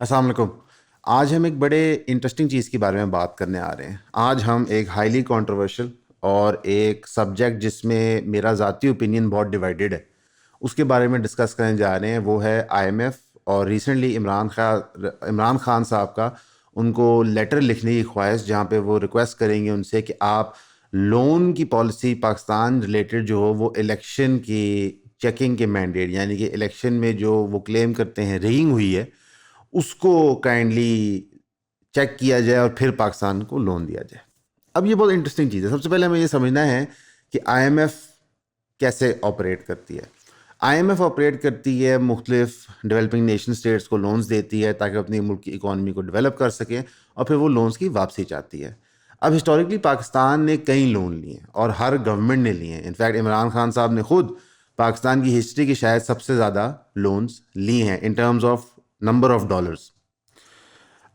السلام علیکم۔ آج ہم ایک بڑے انٹرسٹنگ چیز کے بارے میں بات کرنے آ رہے ہیں۔ آج ہم ایک ہائیلی کنٹروورشل اور ایک سبجیکٹ جس میں میرا ذاتی اوپینین بہت ڈیوائیڈڈ ہے اس کے بارے میں ڈسکس کرنے جا رہے ہیں۔ وہ ہے آئی ایم ایف اور ریسنٹلی عمران خان صاحب کا ان کو لیٹر لکھنے کی خواہش، جہاں پہ وہ ریکویسٹ کریں گے ان سے کہ آپ لون کی پالیسی پاکستان ریلیٹڈ جو ہو وہ الیکشن کی چیکنگ کے مینڈیٹ، یعنی کہ الیکشن میں جو وہ کلیم کرتے ہیں ریگنگ ہوئی ہے اس کو کائنڈلی چیک کیا جائے اور پھر پاکستان کو لون دیا جائے۔ اب یہ بہت انٹرسٹنگ چیز ہے۔ سب سے پہلے ہمیں یہ سمجھنا ہے کہ آئی ایم ایف کیسے آپریٹ کرتی ہے۔ آئی ایم ایف آپریٹ کرتی ہے، مختلف ڈیولپنگ نیشن اسٹیٹس کو لونز دیتی ہے تاکہ اپنی ملک کی اکانومی کو ڈیولپ کر سکیں، اور پھر وہ لونز کی واپسی چاہتی ہے۔ اب ہسٹوریکلی پاکستان نے کئی لون لیے ہیں اور ہر گورنمنٹ نے لیے ہیں۔ انفیکٹ عمران خان صاحب نے خود پاکستان کی ہسٹری کی شاید سب سے زیادہ لونز لی ہیں in terms of number of dollars.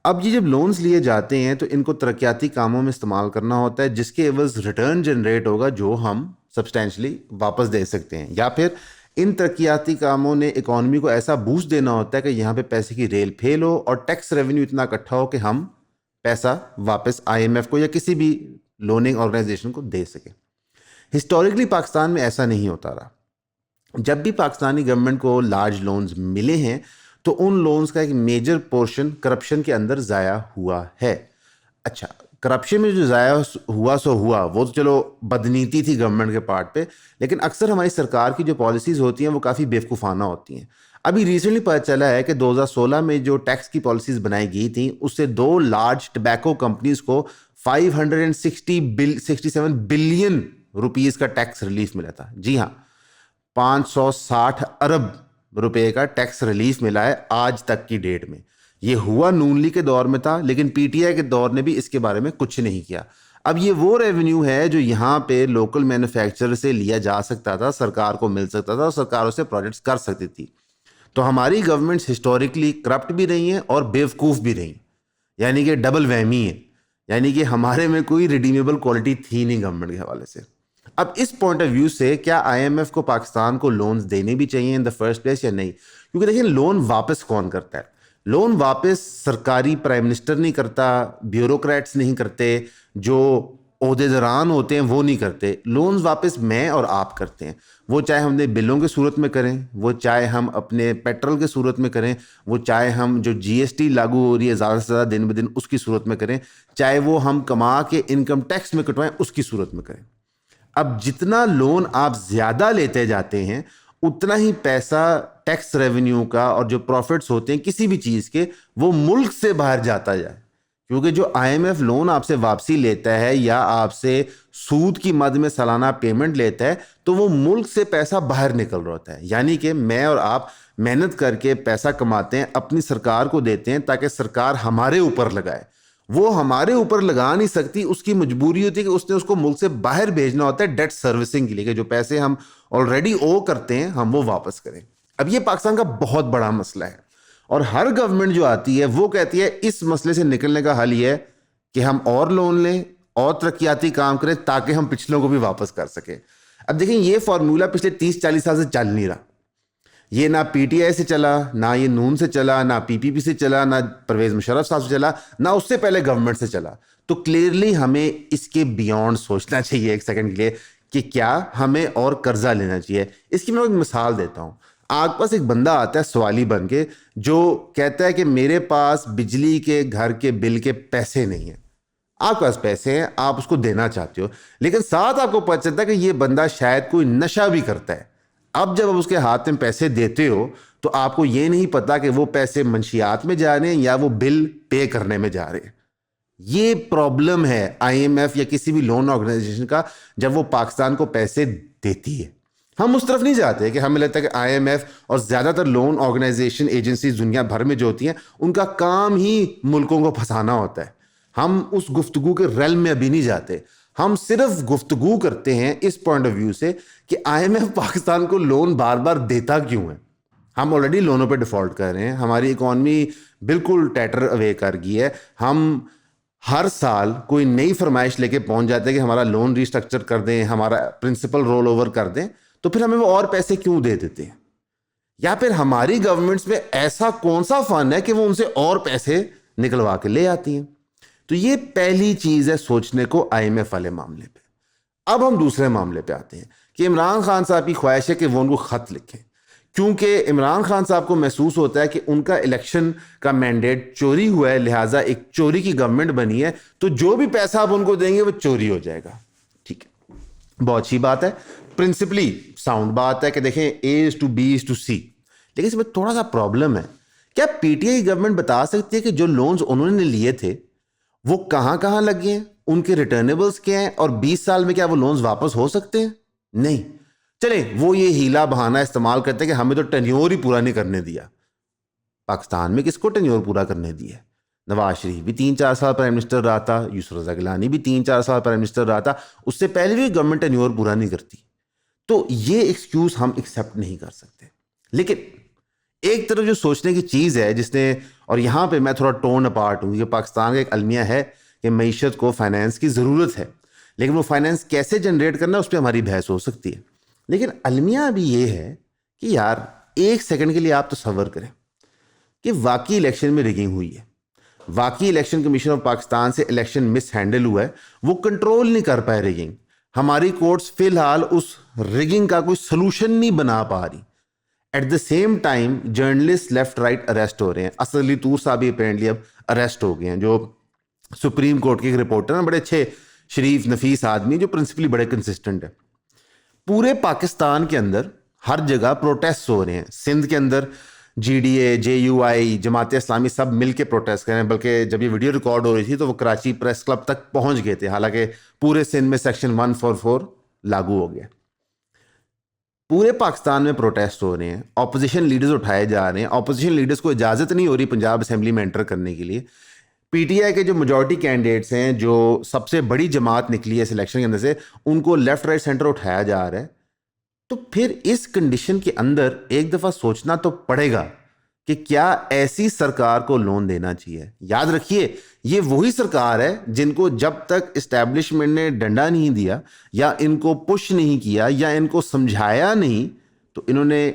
اب یہ جب لونز لیے جاتے ہیں تو ان کو ترقیاتی کاموں میں استعمال کرنا ہوتا ہے، جس کے عوض ریٹرن جنریٹ ہوگا جو ہم سبسٹینشلی واپس دے سکتے ہیں، یا پھر ان ترقیاتی کاموں نے اکانومی کو ایسا بوسٹ دینا ہوتا ہے کہ یہاں پہ پیسے کی ریل پھیل ہو اور ٹیکس ریونیو اتنا اکٹھا ہو کہ ہم پیسہ واپس آئی ایم ایف کو یا کسی بھی لوننگ آرگنائزیشن کو دے سکیں۔ ہسٹوریکلی پاکستان میں ایسا نہیں ہوتا رہا۔ جب بھی پاکستانی گورنمنٹ کو لارج لونز ملے ہیں تو ان لونز کا ایک میجر پورشن کرپشن کے اندر ضائع ہوا ہے۔ اچھا، کرپشن میں جو ضائع ہوا سو ہوا، وہ تو چلو بدنیتی تھی گورنمنٹ کے پارٹ پہ، لیکن اکثر ہماری سرکار کی جو پالیسیز ہوتی ہیں وہ کافی بیوقوفانہ ہوتی ہیں۔ ابھی ریسنٹلی پتہ چلا ہے کہ 2016 میں جو ٹیکس کی پالیسیز بنائی گئی تھیں اس سے 2 لارج ٹبیکو کمپنیز کو 567 بلین روپیز کا ٹیکس ریلیف ملا تھا۔ جی ہاں، 560 ارب روپے کا ٹیکس ریلیف ملا ہے آج تک کی ڈیٹ میں۔ یہ ہوا نون لیگ کے دور میں تھا، لیکن پی ٹی آئی کے دور نے بھی اس کے بارے میں کچھ نہیں کیا۔ اب یہ وہ ریونیو ہے جو یہاں پہ لوکل مینوفیکچرر سے لیا جا سکتا تھا، سرکار کو مل سکتا تھا اور سرکار اسے پروجیکٹس کر سکتی تھی۔ تو ہماری گورنمنٹس ہسٹوریکلی کرپٹ بھی رہی ہیں اور بیوقوف بھی رہی ہیں، یعنی کہ ڈبل وہمی ہے، یعنی کہ ہمارے میں کوئی ریڈیمیبل کوالٹی تھی نہیں گورنمنٹ کے حوالے سے۔ اب اس پوائنٹ آف ویو سے کیا آئی ایم ایف کو پاکستان کو لونز دینے بھی چاہیے ان دا فرسٹ پلیس یا نہیں؟ کیونکہ دیکھیں، لون واپس کون کرتا ہے؟ لون واپس سرکاری پرائم منسٹر نہیں کرتا، بیوروکریٹس نہیں کرتے، جو عہدے داران ہوتے ہیں وہ نہیں کرتے۔ لونز واپس میں اور آپ کرتے ہیں، وہ چاہے ہم نے بلوں کے صورت میں کریں، وہ چاہے ہم اپنے پیٹرول کے صورت میں کریں، وہ چاہے ہم جو جی ایس ٹی لاگو ہو رہی ہے زیادہ سے زیادہ دن بدن اس کی صورت میں کریں، چاہے وہ ہم کما کے انکم ٹیکس میں کٹوائیں اس کی صورت میں کریں۔ اب جتنا لون آپ زیادہ لیتے جاتے ہیں اتنا ہی پیسہ ٹیکس ریونیو کا اور جو پروفٹس ہوتے ہیں کسی بھی چیز کے وہ ملک سے باہر جاتا جائے، کیونکہ جو آئی ایم ایف لون آپ سے واپسی لیتا ہے یا آپ سے سود کی مد میں سالانہ پیمنٹ لیتا ہے تو وہ ملک سے پیسہ باہر نکل رہا ہوتا ہے۔ یعنی کہ میں اور آپ محنت کر کے پیسہ کماتے ہیں، اپنی سرکار کو دیتے ہیں تاکہ سرکار ہمارے اوپر لگائے۔ وہ ہمارے اوپر لگا نہیں سکتی، اس کی مجبوری ہوتی ہے کہ اس نے اس کو ملک سے باہر بھیجنا ہوتا ہے ڈیٹ سروسنگ کے لیے، کہ جو پیسے ہم آلریڈی او کرتے ہیں ہم وہ واپس کریں۔ اب یہ پاکستان کا بہت بڑا مسئلہ ہے اور ہر گورنمنٹ جو آتی ہے وہ کہتی ہے اس مسئلے سے نکلنے کا حل یہ ہے کہ ہم اور لون لیں اور ترقیاتی کام کریں تاکہ ہم پچھلوں کو بھی واپس کر سکیں۔ اب دیکھیں، یہ فارمولا پچھلے 30-40 سال سے چل نہیں رہا۔ یہ نہ پی ٹی آئی سے چلا، نہ یہ نون سے چلا، نہ پی پی پی سے چلا، نہ پرویز مشرف صاحب سے چلا، نہ اس سے پہلے گورنمنٹ سے چلا۔ تو کلیئرلی ہمیں اس کے بیونڈ سوچنا چاہیے ایک سیکنڈ کے لیے کہ کیا ہمیں اور قرضہ لینا چاہیے۔ اس کی میں ایک مثال دیتا ہوں۔ آپ پاس ایک بندہ آتا ہے سوالی بن کے جو کہتا ہے کہ میرے پاس بجلی کے گھر کے بل کے پیسے نہیں ہیں۔ آپ کے پاس پیسے ہیں، آپ اس کو دینا چاہتے ہو، لیکن ساتھ آپ کو پتہ چلتا ہے کہ یہ بندہ شاید کوئی نشہ بھی کرتا ہے۔ اب جب آپ اس کے ہاتھ میں پیسے دیتے ہو تو آپ کو یہ نہیں پتا کہ وہ پیسے منشیات میں جا رہے ہیں یا وہ بل پے کرنے میں جا رہے ہیں۔ یہ پرابلم ہے آئی ایم ایف یا کسی بھی لون آرگنائزیشن کا جب وہ پاکستان کو پیسے دیتی ہے۔ ہم اس طرف نہیں جاتے کہ ہمیں لگتا ہے کہ آئی ایم ایف اور زیادہ تر لون آرگنائزیشن ایجنسیز دنیا بھر میں جو ہوتی ہیں ان کا کام ہی ملکوں کو پھنسانا ہوتا ہے۔ ہم اس گفتگو کے ریلم میں ابھی نہیں جاتے، ہم صرف گفتگو کرتے ہیں اس پوائنٹ آف ویو سے کہ آئی ایم ایف پاکستان کو لون بار بار دیتا کیوں ہے۔ ہم آلریڈی لونوں پہ ڈیفالٹ کر رہے ہیں، ہماری اکانومی بالکل ٹیٹر اوے کر گئی ہے، ہم ہر سال کوئی نئی فرمائش لے کے پہنچ جاتے ہیں کہ ہمارا لون ریسٹرکچر کر دیں، ہمارا پرنسپل رول اوور کر دیں، تو پھر ہمیں وہ اور پیسے کیوں دے دیتے ہیں؟ یا پھر ہماری گورنمنٹس میں ایسا کون سا فن ہے کہ وہ ان سے اور پیسے نکلوا کے لے آتی ہیں؟ تو یہ پہلی چیز ہے سوچنے کو IMF والے معاملے پہ. اب ہم دوسرے معاملے پہ آتے ہیں کہ عمران خان صاحب کی خواہش ہے کہ وہ ان کو خط لکھیں، کیونکہ عمران خان صاحب کو محسوس ہوتا ہے کہ ان کا الیکشن کا مینڈیٹ چوری ہوا ہے، لہٰذا ایک چوری کی گورنمنٹ بنی ہے، تو جو بھی پیسہ آپ ان کو دیں گے وہ چوری ہو جائے گا. ٹھیک ہے، بہت اچھی بات ہے، پرنسپلی ساؤنڈ بات ہے کہ دیکھیں A:B:C، لیکن اس میں تھوڑا سا پرابلم ہے. کیا PTI کی گورنمنٹ بتا سکتی ہے کہ جو لونز انہوں نے لیے تھے وہ کہاں کہاں لگے ہیں، ان کے ریٹرنیبلز کیا ہیں، اور 20 سال میں کیا وہ لونز واپس ہو سکتے ہیں؟ نہیں. چلیں وہ یہ ہیلا بہانہ استعمال کرتے ہیں کہ ہمیں تو ٹینیور ہی پورا نہیں کرنے دیا. پاکستان میں کس کو ٹینیور پورا کرنے دیا؟ نواز شریف بھی 3-4 سال پرائم منسٹر رہا تھا، یوسف رضا گیلانی بھی 3-4 سال پرائم منسٹر رہا تھا، اس سے پہلے بھی گورنمنٹ ٹینیور پورا نہیں کرتی. تو یہ ایکسکیوز ہم ایکسیپٹ نہیں کر سکتے. لیکن ایک طرف جو سوچنے کی چیز ہے جس نے، اور یہاں پہ میں تھوڑا ٹون اپارٹ ہوں، یہ پاکستان کا ایک المیہ ہے کہ معیشت کو فائنینس کی ضرورت ہے، لیکن وہ فائنینس کیسے جنریٹ کرنا ہے اس پہ ہماری بحث ہو سکتی ہے. لیکن المیہ بھی یہ ہے کہ یار ایک سیکنڈ کے لیے آپ تصور کریں کہ واقعی الیکشن میں ریگنگ ہوئی ہے، واقعی الیکشن کمیشن آف پاکستان سے الیکشن مس ہینڈل ہوا ہے، وہ کنٹرول نہیں کر پائے ریگنگ. ہماری کورٹس فی الحال اس ریگنگ کا کوئی سلوشن نہیں بنا پا رہی. At the same time journalist left right arrest ہو رہے ہیں. اسد علی طور صاحب بھی اپیرنٹلی اب اریسٹ ہو گئے ہیں، جو سپریم کورٹ کے ایک رپورٹر ہیں، بڑے اچھے شریف نفیس آدمی جو پرنسپلی بڑے کنسسٹنٹ ہیں. پورے پاکستان کے اندر ہر جگہ پروٹیسٹ ہو رہے ہیں. سندھ کے اندر GDA، JUI، جماعت اسلامی سب مل کے پروٹیسٹ کر رہے ہیں، بلکہ جب یہ ویڈیو ریکارڈ ہو رہی تھی تو وہ کراچی پریس کلب تک پہنچ گئے تھے، حالانکہ پورے سندھ میں سیکشن 144 لاگو ہو گیا. پورے پاکستان میں پروٹیسٹ ہو رہے ہیں، اپوزیشن لیڈرز اٹھائے جا رہے ہیں. اپوزیشن لیڈرز کو اجازت نہیں ہو رہی پنجاب اسمبلی میں انٹر کرنے کے لیے. PTI کے جو میجورٹی کینڈیڈیٹس ہیں، جو سب سے بڑی جماعت نکلی ہے اس الیکشن کے اندر سے، ان کو لیفٹ رائٹ سینٹر اٹھایا جا رہا ہے. تو پھر اس کنڈیشن کے اندر ایک دفعہ سوچنا تو پڑے گا کہ کیا ایسی سرکار کو لون دینا چاہیے. یاد رکھیے یہ وہی سرکار ہے جن کو جب تک اسٹیبلشمنٹ نے ڈنڈا نہیں دیا یا ان کو پش نہیں کیا یا ان کو سمجھایا نہیں تو انہوں نے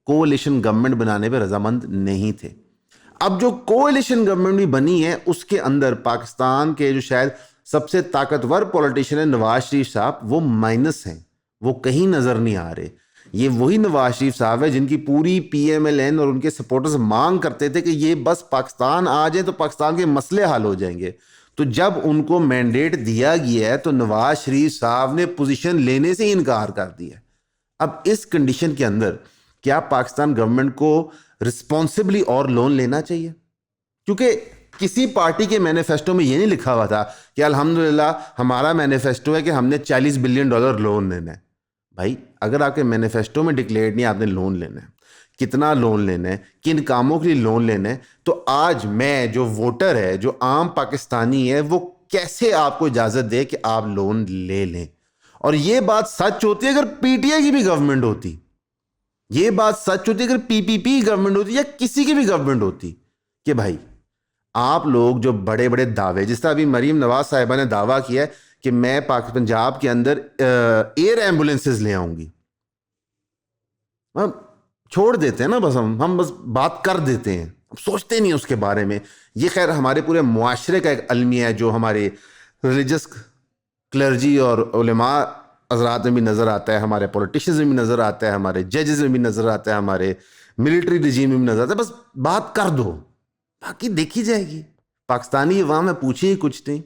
کولیشن گورنمنٹ بنانے پہ رضامند نہیں تھے. اب جو کولیشن گورنمنٹ بھی بنی ہے اس کے اندر پاکستان کے جو شاید سب سے طاقتور پولیٹیشین ہے نواز شریف صاحب، وہ مائنس ہیں، وہ کہیں نظر نہیں آ رہے. یہ وہی نواز شریف صاحب ہے جن کی پوری PMLN اور ان کے سپورٹرز مانگ کرتے تھے کہ یہ بس پاکستان آ جائیں تو پاکستان کے مسئلے حل ہو جائیں گے. تو جب ان کو مینڈیٹ دیا گیا ہے تو نواز شریف صاحب نے پوزیشن لینے سے ہی انکار کر دیا. اب اس کنڈیشن کے اندر کیا پاکستان گورنمنٹ کو رسپانسبلی اور لون لینا چاہیے؟ کیونکہ کسی پارٹی کے مینیفیسٹو میں یہ نہیں لکھا ہوا تھا کہ الحمدللہ ہمارا مینیفیسٹو ہے کہ ہم نے $40 بلین لون لینا ہے. بھائی اگر آپ کے مینیفیسٹو میں ڈکلیئر نہیں آپ نے لون لینا ہے، کتنا لون لینا ہے، کن کاموں کے لیے لون لینا ہے، تو آج میں جو ووٹر ہے، جو عام پاکستانی ہے، وہ کیسے آپ کو اجازت دے کہ آپ لون لے لیں؟ اور یہ بات سچ ہوتی ہے اگر PTI کی بھی گورنمنٹ ہوتی، یہ بات سچ ہوتی ہے اگر PPP گورنمنٹ ہوتی یا کسی کی بھی گورنمنٹ ہوتی، کہ بھائی آپ لوگ جو بڑے بڑے دعوے، جس طرح ابھی مریم نواز صاحبہ نے دعویٰ کیا ہے کہ میں پنجاب کے اندر ایئر ایمبولینسز لے آؤں گی، ہم چھوڑ دیتے ہیں نا، بس ہم بس بات کر دیتے ہیں، سوچتے نہیں اس کے بارے میں. یہ خیر ہمارے پورے معاشرے کا ایک المیہ ہے جو ہمارے ریلیجس کلرجی اور علماء حضرات میں بھی نظر آتا ہے، ہمارے پولیٹیشنز میں بھی نظر آتا ہے، ہمارے ججز میں بھی نظر آتا ہے، ہمارے ملٹری رجیم میں بھی نظر آتا ہے. بس بات کر دو، باقی دیکھی جائے گی. پاکستانی عوام میں پوچھے ہی کچھ نہیں.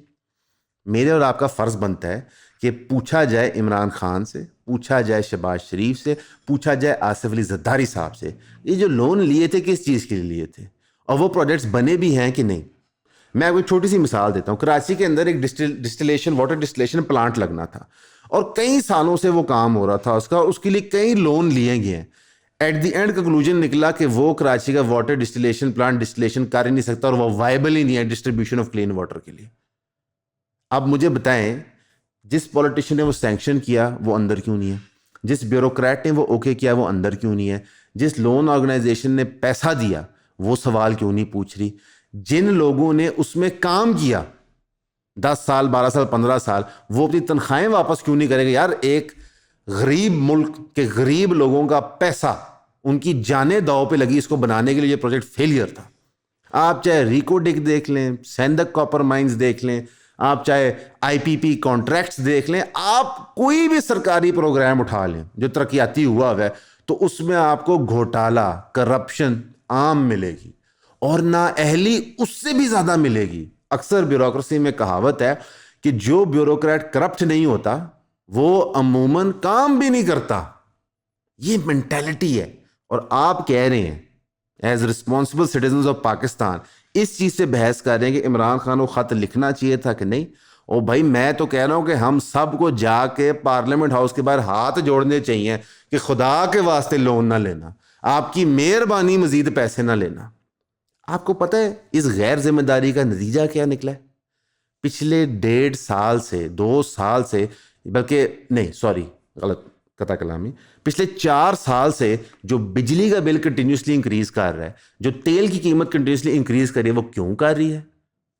میرے اور آپ کا فرض بنتا ہے کہ پوچھا جائے عمران خان سے، پوچھا جائے شہباز شریف سے، پوچھا جائے آصف علی زرداری صاحب سے، یہ جو لون لیے تھے کس چیز کے لیے تھے اور وہ پروجیکٹس بنے بھی ہیں کہ نہیں. میں کوئی چھوٹی سی مثال دیتا ہوں. کراچی کے اندر ایک واٹر ڈسٹلیشن پلانٹ لگنا تھا اور کئی سالوں سے وہ کام ہو رہا تھا اس کے لیے کئی لون لیے گئے ہیں. ایٹ دی اینڈ کنکلوژن نکلا کہ وہ کراچی کا واٹر ڈسٹلیشن پلانٹ ڈسٹلیشن کر ہی نہیں سکتا اور وہ وائبل ہی نہیں ہے ڈسٹریبیوشن آف کلین واٹر کے لیے. اب مجھے بتائیں جس پولیٹیشین نے وہ سینکشن کیا وہ اندر کیوں نہیں ہے؟ جس بیوروکریٹ نے وہ اوکے کیا وہ اندر کیوں نہیں ہے؟ جس لون آرگنائزیشن نے پیسہ دیا وہ سوال کیوں نہیں پوچھ رہی؟ جن لوگوں نے اس میں کام کیا 10 سال 12 سال 15 سال وہ اپنی تنخواہیں واپس کیوں نہیں کرے گا؟ یار ایک غریب ملک کے غریب لوگوں کا پیسہ ان کی جانیں داؤ پہ لگی اس کو بنانے کے لیے. یہ پروجیکٹ فیلئر تھا. آپ چاہے ریکو ڈک دیکھ لیں, سینڈک کاپر مائنز دیکھ لیں, آپ چاہے آئی پی پی کانٹریکٹس دیکھ لیں, آپ کوئی بھی سرکاری پروگرام اٹھا لیں جو ترقیاتی ہوا ہے تو اس میں آپ کو گھوٹالا, کرپشن عام ملے گی, اور نااہلی اس سے بھی زیادہ ملے گی. اکثر بیوروکریسی میں کہاوت ہے کہ جو بیوروکریٹ کرپٹ نہیں ہوتا وہ عموماً کام بھی نہیں کرتا. یہ مینٹیلٹی ہے. اور آپ کہہ رہے ہیں as responsible citizens of Pakistan اس چیز سے بحث کر رہے ہیں کہ عمران خان کو خط لکھنا چاہیے تھا کہ نہیں. او بھائی, میں تو کہہ رہا ہوں کہ ہم سب کو جا کے پارلیمنٹ ہاؤس کے باہر ہاتھ جوڑنے چاہیے کہ خدا کے واسطے لون نہ لینا, آپ کی مہربانی مزید پیسے نہ لینا. آپ کو پتہ ہے اس غیر ذمہ داری کا نتیجہ کیا نکلا ہے؟ پچھلے 1.5 سال سے 2 سال سے, بلکہ نہیں سوری غلط قطع کلامی, پچھلے 4 سال سے جو بجلی کا بل کنٹینیوسلی انکریز کر رہا ہے, جو تیل کی قیمت کنٹینیوسلی انکریز کر رہی ہے, وہ کیوں کر رہی ہے؟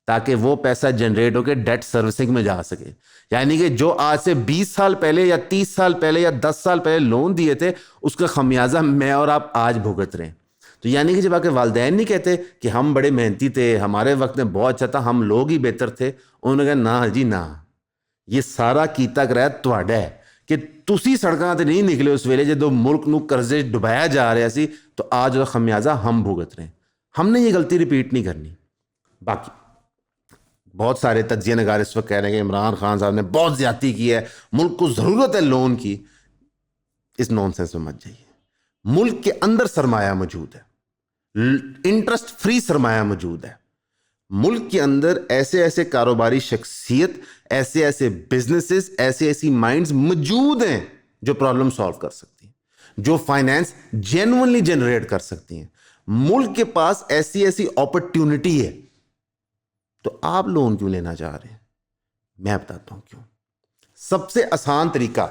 تاکہ وہ پیسہ جنریٹ ہو کے ڈیٹ سروسنگ میں جا سکے. یعنی کہ جو آج سے 20 سال پہلے یا 30 سال پہلے یا 10 سال پہلے لون دیے تھے اس کا خمیازہ میں اور آپ آج بھگت رہے ہیں. تو یعنی کہ جب آپ کے والدین نہیں کہتے کہ ہم بڑے محنتی تھے, ہمارے وقت میں بہت اچھا تھا, ہم لوگ ہی بہتر تھے, انہوں نے کہا نہ جی نہ, یہ سارا کیتا کرایا تواڈا ہے کہ تسی سڑکاں تے نہیں نکلے اس ویلے جدو ملک نو قرضے ڈبایا جا رہا سی, تو آج وہ خمیازہ ہم بھگت رہے ہیں. ہم نے یہ غلطی ریپیٹ نہیں کرنی. باقی بہت سارے تجزیہ نگار اس وقت کہہ رہے ہیں کہ عمران خان صاحب نے بہت زیادتی کی ہے, ملک کو ضرورت ہے لون کی. اس نون سینس میں مت جائیے. ملک کے اندر سرمایہ موجود ہے, انٹرسٹ فری سرمایہ موجود ہے. ملک کے اندر ایسے ایسے کاروباری شخصیت, ایسے ایسے بزنسز, ایسے ایسی مائنڈز موجود ہیں جو پرابلم سالو کر سکتی ہیں, جو فائنینس جینوئنلی جنریٹ کر سکتی ہیں. ملک کے پاس ایسی ایسی اپرچونٹی ہے, تو آپ لون کیوں لینا چاہ رہے ہیں؟ میں بتاتا ہوں کیوں. سب سے آسان طریقہ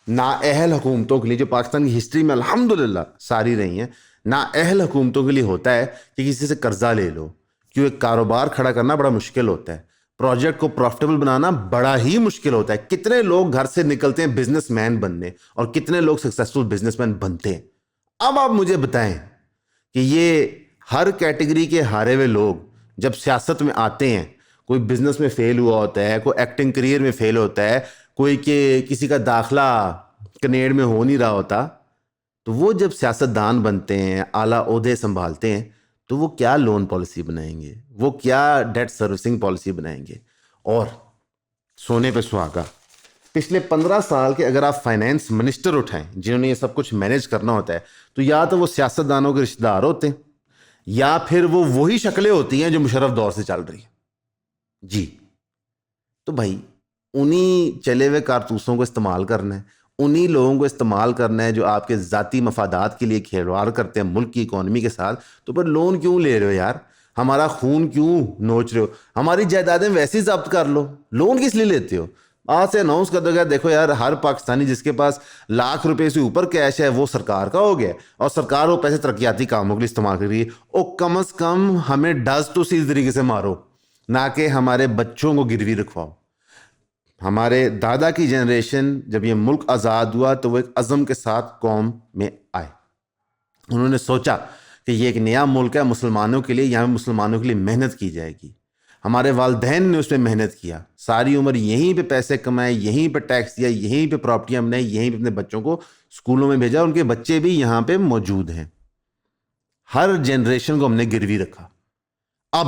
نااہل حکومتوں کے لیے, جو پاکستان کی ہسٹری میں الحمدللہ ساری رہی ہیں, نااہل حکومتوں کے لیے ہوتا ہے کہ کسی سے قرضہ لے لو. کیوں؟ ایک کاروبار کھڑا کرنا بڑا مشکل ہوتا ہے, پروجیکٹ کو پروفٹیبل بنانا بڑا ہی مشکل ہوتا ہے. کتنے لوگ گھر سے نکلتے ہیں بزنس مین بننے, اور کتنے لوگ سکسیسفل بزنس مین بنتے ہیں. اب آپ مجھے بتائیں کہ یہ ہر کیٹیگری کے ہارے ہوئے لوگ جب سیاست میں آتے ہیں, کوئی بزنس میں فیل ہوا ہوتا ہے, کوئی ایکٹنگ کریئر میں فیل ہوتا ہے, کوئی کہ کسی کا داخلہ کنیڈ میں ہو نہیں رہا ہوتا, تو وہ جب سیاست دان بنتے ہیں, اعلیٰ عہدے سنبھالتے ہیں, تو وہ کیا لون پالیسی بنائیں گے, وہ کیا ڈیٹ سروسنگ پالیسی بنائیں گے. اور سونے پہ سہاگا, پچھلے 15 سال کے اگر آپ فائنینس منسٹر اٹھائیں جنہوں نے یہ سب کچھ مینیج کرنا ہوتا ہے, تو یا تو وہ سیاست دانوں کے رشتہ دار ہوتے ہیں, یا پھر وہ وہی شکلیں ہوتی ہیں جو مشرف دور سے چل رہی ہیں. جی, تو بھائی انہی چلے ہوئے کارتوسوں کو استعمال کرنا ہے, انہی لوگوں کو استعمال کرنا ہے جو آپ کے ذاتی مفادات کے لیے کھیلواڑ کرتے ہیں ملک کی اکانومی کے ساتھ. تو پھر لون کیوں لے رہے ہو یار؟ ہمارا خون کیوں نوچ رہے ہو؟ ہماری جائیدادیں ویسے ہی ضبط کر لو, لون کس لیے لیتے ہو؟ آج سے اناؤنس کر دو گیا, دیکھو یار ہر پاکستانی جس کے پاس ₹1,00,000 سے اوپر کیش ہے وہ سرکار کا ہو گیا, اور سرکار وہ پیسے ترقیاتی کاموں کے لیے استعمال کر رہی ہے. او کم از کم ہمیں ڈز تو اسی طریقے سے مارو, نہ کہ ہمارے بچوں کو گروی رکھواؤ. ہمارے دادا کی جنریشن جب یہ ملک آزاد ہوا تو وہ ایک عزم کے ساتھ قوم میں آئے. انہوں نے سوچا کہ یہ ایک نیا ملک ہے مسلمانوں کے لیے, یہاں مسلمانوں کے لیے محنت کی جائے گی. ہمارے والدین نے اس پہ محنت کیا, ساری عمر یہیں پہ پیسے کمائے, یہیں پہ ٹیکس دیا, یہیں پہ پراپرٹیاں بنائی, یہیں پہ اپنے بچوں کو اسکولوں میں بھیجا, ان کے بچے بھی یہاں پہ موجود ہیں. ہر جنریشن کو ہم نے گروی رکھا. اب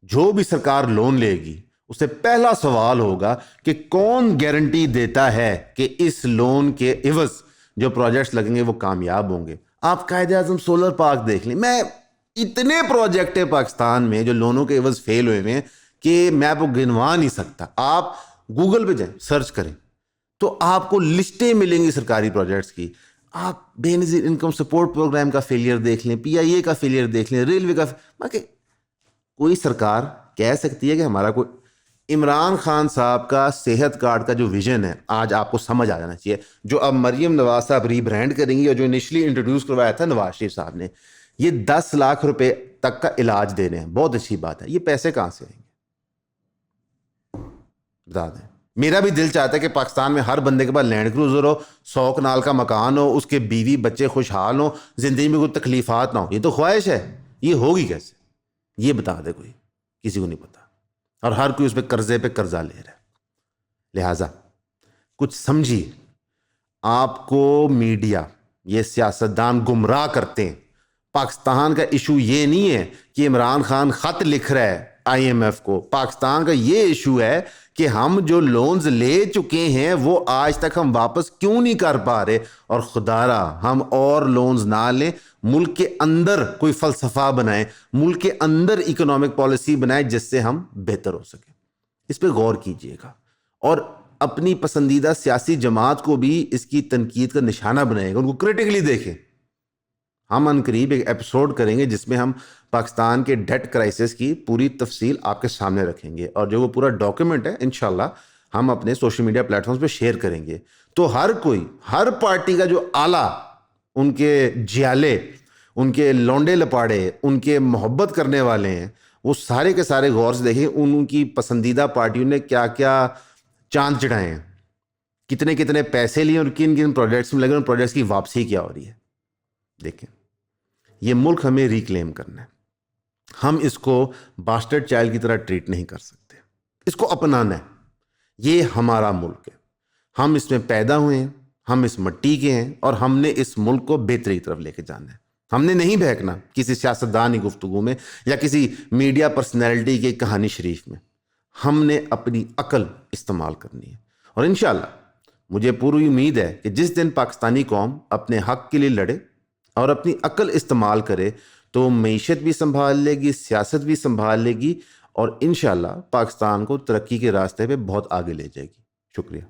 جو بھی سرکار لون لے گی اس سے پہلا سوال ہوگا کہ کون گارنٹی دیتا ہے کہ اس لون کے عوض جو پروجیکٹس لگیں گے وہ کامیاب ہوں گے. آپ قائد اعظم سولر پارک دیکھ لیں, میں اتنے پروجیکٹ ہیں پاکستان میں جو لونوں کے عوض فیل ہوئے ہیں کہ میں آپ کو گنوا نہیں سکتا. آپ گوگل پہ جائیں, سرچ کریں تو آپ کو لسٹیں ملیں گی سرکاری پروجیکٹس کی. آپ بے نظیر انکم سپورٹ پروگرام کا فیلئر دیکھ لیں, PIA کا فیلئر دیکھ لیں, ریلوے کا. باقی کوئی سرکار کہہ سکتی ہے کہ ہمارا کوئی عمران خان صاحب کا صحت کارڈ کا جو ویژن ہے آج آپ کو سمجھ آ جانا چاہیے, جو اب مریم نواز صاحب ری برانڈ کریں گی, اور جو انیشلی انٹروڈیوس کروایا تھا نواز شریف صاحب نے, یہ 10 لاکھ روپے تک کا علاج دے رہے ہیں. بہت اچھی بات ہے. یہ پیسے کہاں سے آئیں گے بتا دیں؟ میرا بھی دل چاہتا ہے کہ پاکستان میں ہر بندے کے پاس لینڈ کروزر ہو، 100 کنال کا مکان ہو، اس کے بیوی بچے خوشحال ہوں، زندگی میں کوئی تکلیفات نہ ہو. یہ تو خواہش ہے، یہ ہوگی کیسے؟ یہ بتا دے کوئی، کسی کو نہیں پتا. اور ہر کوئی اس پہ قرضے پہ قرضہ لے رہا ہے. لہٰذا کچھ سمجھیے. آپ کو میڈیا، یہ سیاستدان گمراہ کرتے ہیں. پاکستان کا ایشو یہ نہیں ہے کہ عمران خان خط لکھ رہا ہے IMF کو. پاکستان کا یہ ایشو ہے کہ ہم جو لونز لے چکے ہیں وہ آج تک ہم واپس کیوں نہیں کر پا رہے. اور خدا را ہم اور لونز نہ لیں، ملک کے اندر کوئی فلسفہ بنائیں، ملک کے اندر اکنامک پالیسی بنائیں جس سے ہم بہتر ہو سکیں. اس پہ غور کیجئے گا اور اپنی پسندیدہ سیاسی جماعت کو بھی اس کی تنقید کا نشانہ بنائے گا، ان کو کریٹیکلی دیکھیں. ہم عنقریب ایک ایپیسوڈ کریں گے جس میں ہم پاکستان کے ڈیٹ کرائسس کی پوری تفصیل آپ کے سامنے رکھیں گے، اور جو وہ پورا ڈاکیومنٹ ہے انشاءاللہ ہم اپنے سوشل میڈیا پلیٹ فارمز پہ شیئر کریں گے. تو ہر کوئی، ہر پارٹی کا جو آلہ، ان کے جیالے، ان کے لونڈے لپاڑے، ان کے محبت کرنے والے ہیں، وہ سارے کے سارے غور سے دیکھیں ان کی پسندیدہ پارٹیوں نے کیا کیا چاند چڑھائے ہیں، کتنے کتنے پیسے لیے اور کن کن پروجیکٹس میں لگے، ان پروجیکٹس کی واپسی کیا ہو رہی ہے. دیکھیں، یہ ملک ہمیں ریکلیم کرنا ہے. ہم اس کو باسٹرڈ چائلڈ کی طرح ٹریٹ نہیں کر سکتے. اس کو اپنانا ہے. یہ ہمارا ملک ہے، ہم اس میں پیدا ہوئے ہیں، ہم اس مٹی کے ہیں، اور ہم نے اس ملک کو بہتری کی طرف لے کے جانا ہے. ہم نے نہیں بہکنا کسی سیاستدان کی گفتگو میں یا کسی میڈیا پرسنالٹی کی کہانی شریف میں. ہم نے اپنی عقل استعمال کرنی ہے. اور انشاءاللہ مجھے پوری امید ہے کہ جس دن پاکستانی قوم اپنے حق کے لیے لڑے اور اپنی عقل استعمال کرے تو معیشت بھی سنبھال لے گی، سیاست بھی سنبھال لے گی، اور انشاءاللہ پاکستان کو ترقی کے راستے پہ بہت آگے لے جائے گی. شکریہ.